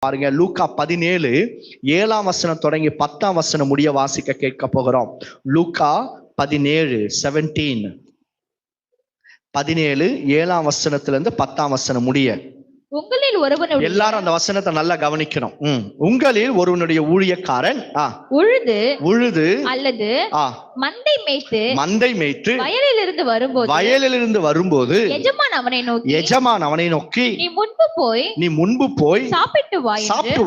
பாருங்க, லூக்கா 17:7 தொடங்கி 10 முடிய வாசிக்க கேட்க போகிறோம். லூக்கா 17:17 17:7 முடிய. உங்களில் ஒருவனுடைய, எல்லாரும் அந்த வசனத்தை நல்லா கவனிக்கணும். உங்களில் ஒருவனுடைய ஊழியக்காரன் உழுது அல்லது மந்தை மேய்த்து வயலிலிருந்து வரும்போது எஜமான் அவனை நோக்கி நீ முன்பு போய் சாப்பிட்டு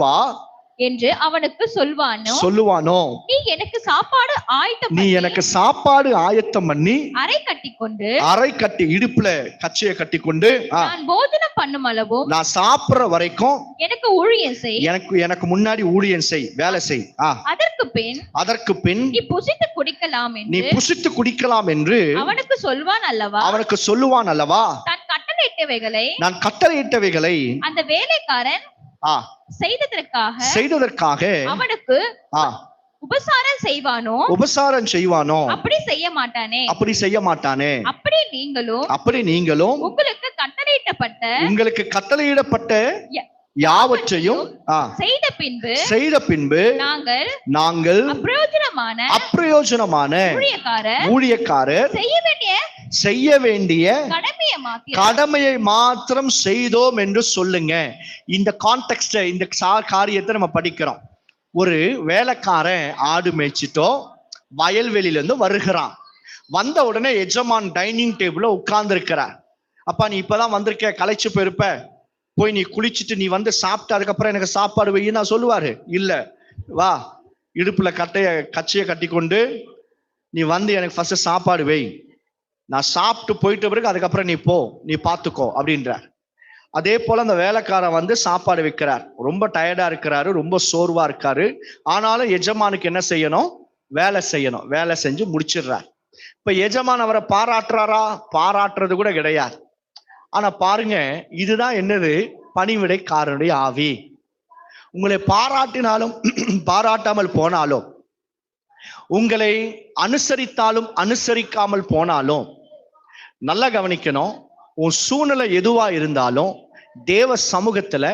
வா என்று அவனுக்கு சொல்லுவானோ, நீ எனக்கு சாப்பாடு ஆயத்தம் பண்ணி அரை கட்டி இடுப்புல கச்சையை கட்டி கொண்டு நான் போஜனம் பண்ணும் அளவும் நான் சாப்பிடுற வரைக்கும் எனக்கு ஊழியம் செய், எனக்கு முன்னாடி ஊழியம் செய், வேலை செய். அதற்கு பின் நீ புசித்து குடிக்கலாம் என்று அவனுக்கு சொல்வான் அல்லவா. நான் கட்டளையிட்டவைகளை அந்த வேலைக்காரன் செய்ததற்காக அவனுக்கு உபசாரம் செய்வானோ அப்படி செய்ய மாட்டானே. அப்படி நீங்களும் உங்களுக்கு கட்டளையிடப்பட்ட யாவற்றையும் செய்த பின்பு நாங்கள் அப்பிரயோஜனமான ஊழியக்காரர் செய்ய வேண்டிய கடமையை மாத்திரம் செய்தோம் என்று சொல்லுங்க. இந்த கான்டெக்ஸ்ட், இந்த காரியத்தை நம்ம படிக்கிறோம். ஒரு வேலைக்காரன் ஆடு மேய்ச்சிட்டோ வயல்வெளியில இருந்து வருகிறான். வந்த உடனே எஜமான் டைனிங் டேபிள்ல உட்கார்ந்து இருக்கிறார். அப்பா, நீ இப்பதான் வந்திருக்க, களைச்சு போயிருப்ப, போய் நீ குளிச்சுட்டு நீ வந்து சாப்பிட்டு அதுக்கப்புறம் எனக்கு சாப்பாடு வையின்னு நான் சொல்லுவாரு. இல்ல, வா, இடுப்புல கச்சையை கட்டி கொண்டு நீ வந்து எனக்கு ஃபர்ஸ்ட் சாப்பாடு வை, நான் சாப்பிட்டு போயிட்ட பிறகு அதுக்கப்புறம் நீ பார்த்துக்கோ அப்படின்றார். அதே போல அந்த வேலைக்காரன் வந்து சாப்பாடு வைக்கிறார். ரொம்ப டயர்டா இருக்கிறாரு, ரொம்ப சோர்வா இருக்காரு. ஆனாலும் எஜமானுக்கு என்ன செய்யணும்? வேலை செய்யணும். வேலை செஞ்சு முடிச்சிடுறார். இப்ப எஜமான் அவரை பாராட்டுறது கூட கிடையாது. ஆனா பாருங்க, இதுதான் என்னது? பணிவிடைக்காரனுடைய ஆவி. உங்களை பாராட்டினாலும் பாராட்டாமல் போனாலும், உங்களை அனுசரித்தாலும் அனுசரிக்காமல் போனாலும், நல்லா கவனிக்கணும். உன் சூழ்நிலை எதுவா இருந்தாலும் தேவ சமூகத்துல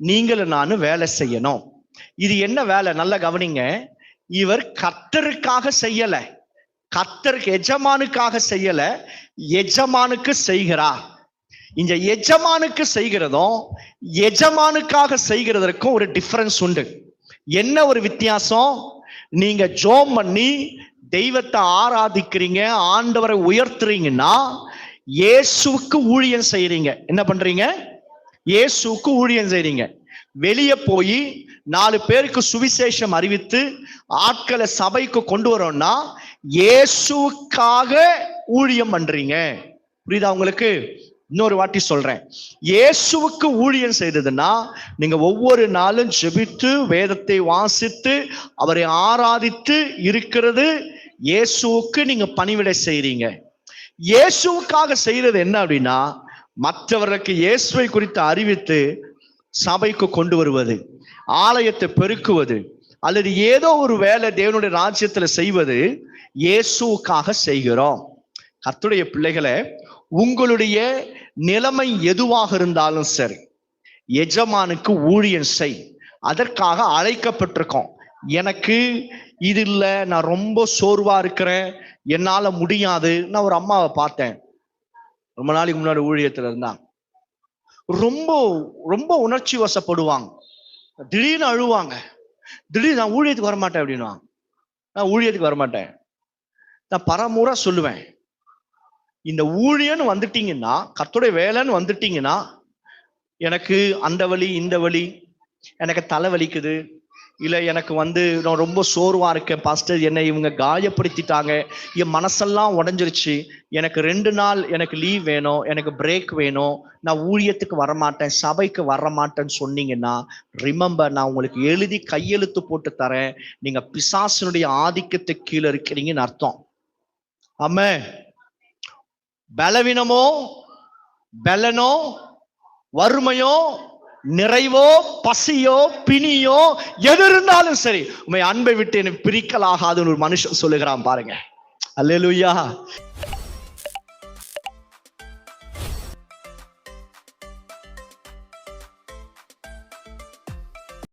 நீங்களும் நானும் வேலை செய்யணும். இது என்ன வேலை? நல்லா கவனிங்க. இவர் கர்த்தருக்காக செய்யல, கர்த்தருக்கு எஜமானுக்காக செய்யல, எஜமானுக்கு செய்கிறார். இந்த எஜமானுக்கு செய்கிறதும் எஜமானுக்காக செய்கிறதற்கும் ஒரு டிஃபரன்ஸ் உண்டு. என்ன ஒரு வித்தியாசம்? நீங்க ஜோம் பண்ணி தெய்வத்தை ஆராதிக்கிறீங்க, ஆண்டவரை உயர்த்துறீங்கன்னா இயேசுவுக்கு ஊழியம் செய்யறீங்க. என்ன பண்றீங்க? இயேசுவுக்கு ஊழியம் செய்றீங்க. வெளியே போய் 4 பேருக்கு சுவிசேஷம் அறிவித்து ஆட்களை சபைக்கு கொண்டு வரோம்னா இயேசுவுக்காக ஊழியம் பண்றீங்க. புரியுதா உங்களுக்கு? இன்னொரு வாட்டி சொல்றேன். இயேசுவுக்கு ஊழியம் செய்ததுன்னா நீங்க ஒவ்வொரு நாளும் ஜெபித்து வேதத்தை வாசித்து அவரை ஆராதித்து இருக்கிறது. இயேசுவுக்கு நீங்க பணிவிடை செய்றீங்க. இயேசுவுக்காக செய்யறது என்ன அப்படின்னா, மற்றவர்களுக்கு இயேசுவை குறித்து அறிவித்து சபைக்கு கொண்டு வருவது, ஆலயத்தை பெருக்குவது, அல்லது ஏதோ ஒரு வேலை தேவனுடைய ராஜ்யத்துல செய்வது இயேசுவுக்காக செய்கிறோம். கர்த்தருடைய பிள்ளைகளை, உங்களுடைய நிலைமை எதுவாக இருந்தாலும் சரி, எஜமானுக்கு ஊழியம் செய். அதற்காக அழைக்கப்பட்டிருக்கோம். எனக்கு இது இல்லை, நான் ரொம்ப சோர்வா இருக்கிறேன், என்னால முடியாது. நான் ஒரு அம்மாவை பார்த்தேன், ரொம்ப நாளைக்கு முன்னாடி ஊழியத்துல இருந்தாங்க. ரொம்ப ரொம்ப உணர்ச்சி வசப்படுவாங்க, திடீர்னு அழுவாங்க, திடீர்னு நான் ஊழியத்துக்கு வரமாட்டேன் அப்படின்வாங்க. நான் ஊழியத்துக்கு வரமாட்டேன். நான் பரமுறை சொல்லுவேன், இந்த ஊழியன்னு வந்துட்டீங்கன்னா, கர்த்தருடைய வேலைன்னு வந்துட்டீங்கன்னா, எனக்கு அந்த வலி இந்த வலி, எனக்கு தலை வலிக்குது, இல்லை எனக்கு நான் ரொம்ப சோர்வா இருக்கேன் பாஸ்டர், என்னை இவங்க காயப்படுத்திட்டாங்க, என் மனசெல்லாம் உடஞ்சிருச்சு, எனக்கு 2 நாள் எனக்கு லீவ் வேணும், எனக்கு பிரேக் வேணும், நான் ஊழியத்துக்கு வரமாட்டேன், சபைக்கு வரமாட்டேன்னு சொன்னீங்கன்னா, ரிமெம்பர், நான் உங்களுக்கு எழுதி கையெழுத்து போட்டு தரேன், நீங்க பிசாசனுடைய ஆதிக்கத்துக்கு கீழே இருக்கிறீங்கன்னு அர்த்தம். ஆமென். பலவீனமோ பலனோ வறுமையோ நிறைவோ பசியோ பிணியோ எது இருந்தாலும் சரி, உண்மை அன்பை விட்டு என்னை பிரிக்கலாகாதுன்னு ஒரு மனுஷன் சொல்லுகிறான் பாருங்க. அல்லேலூயா.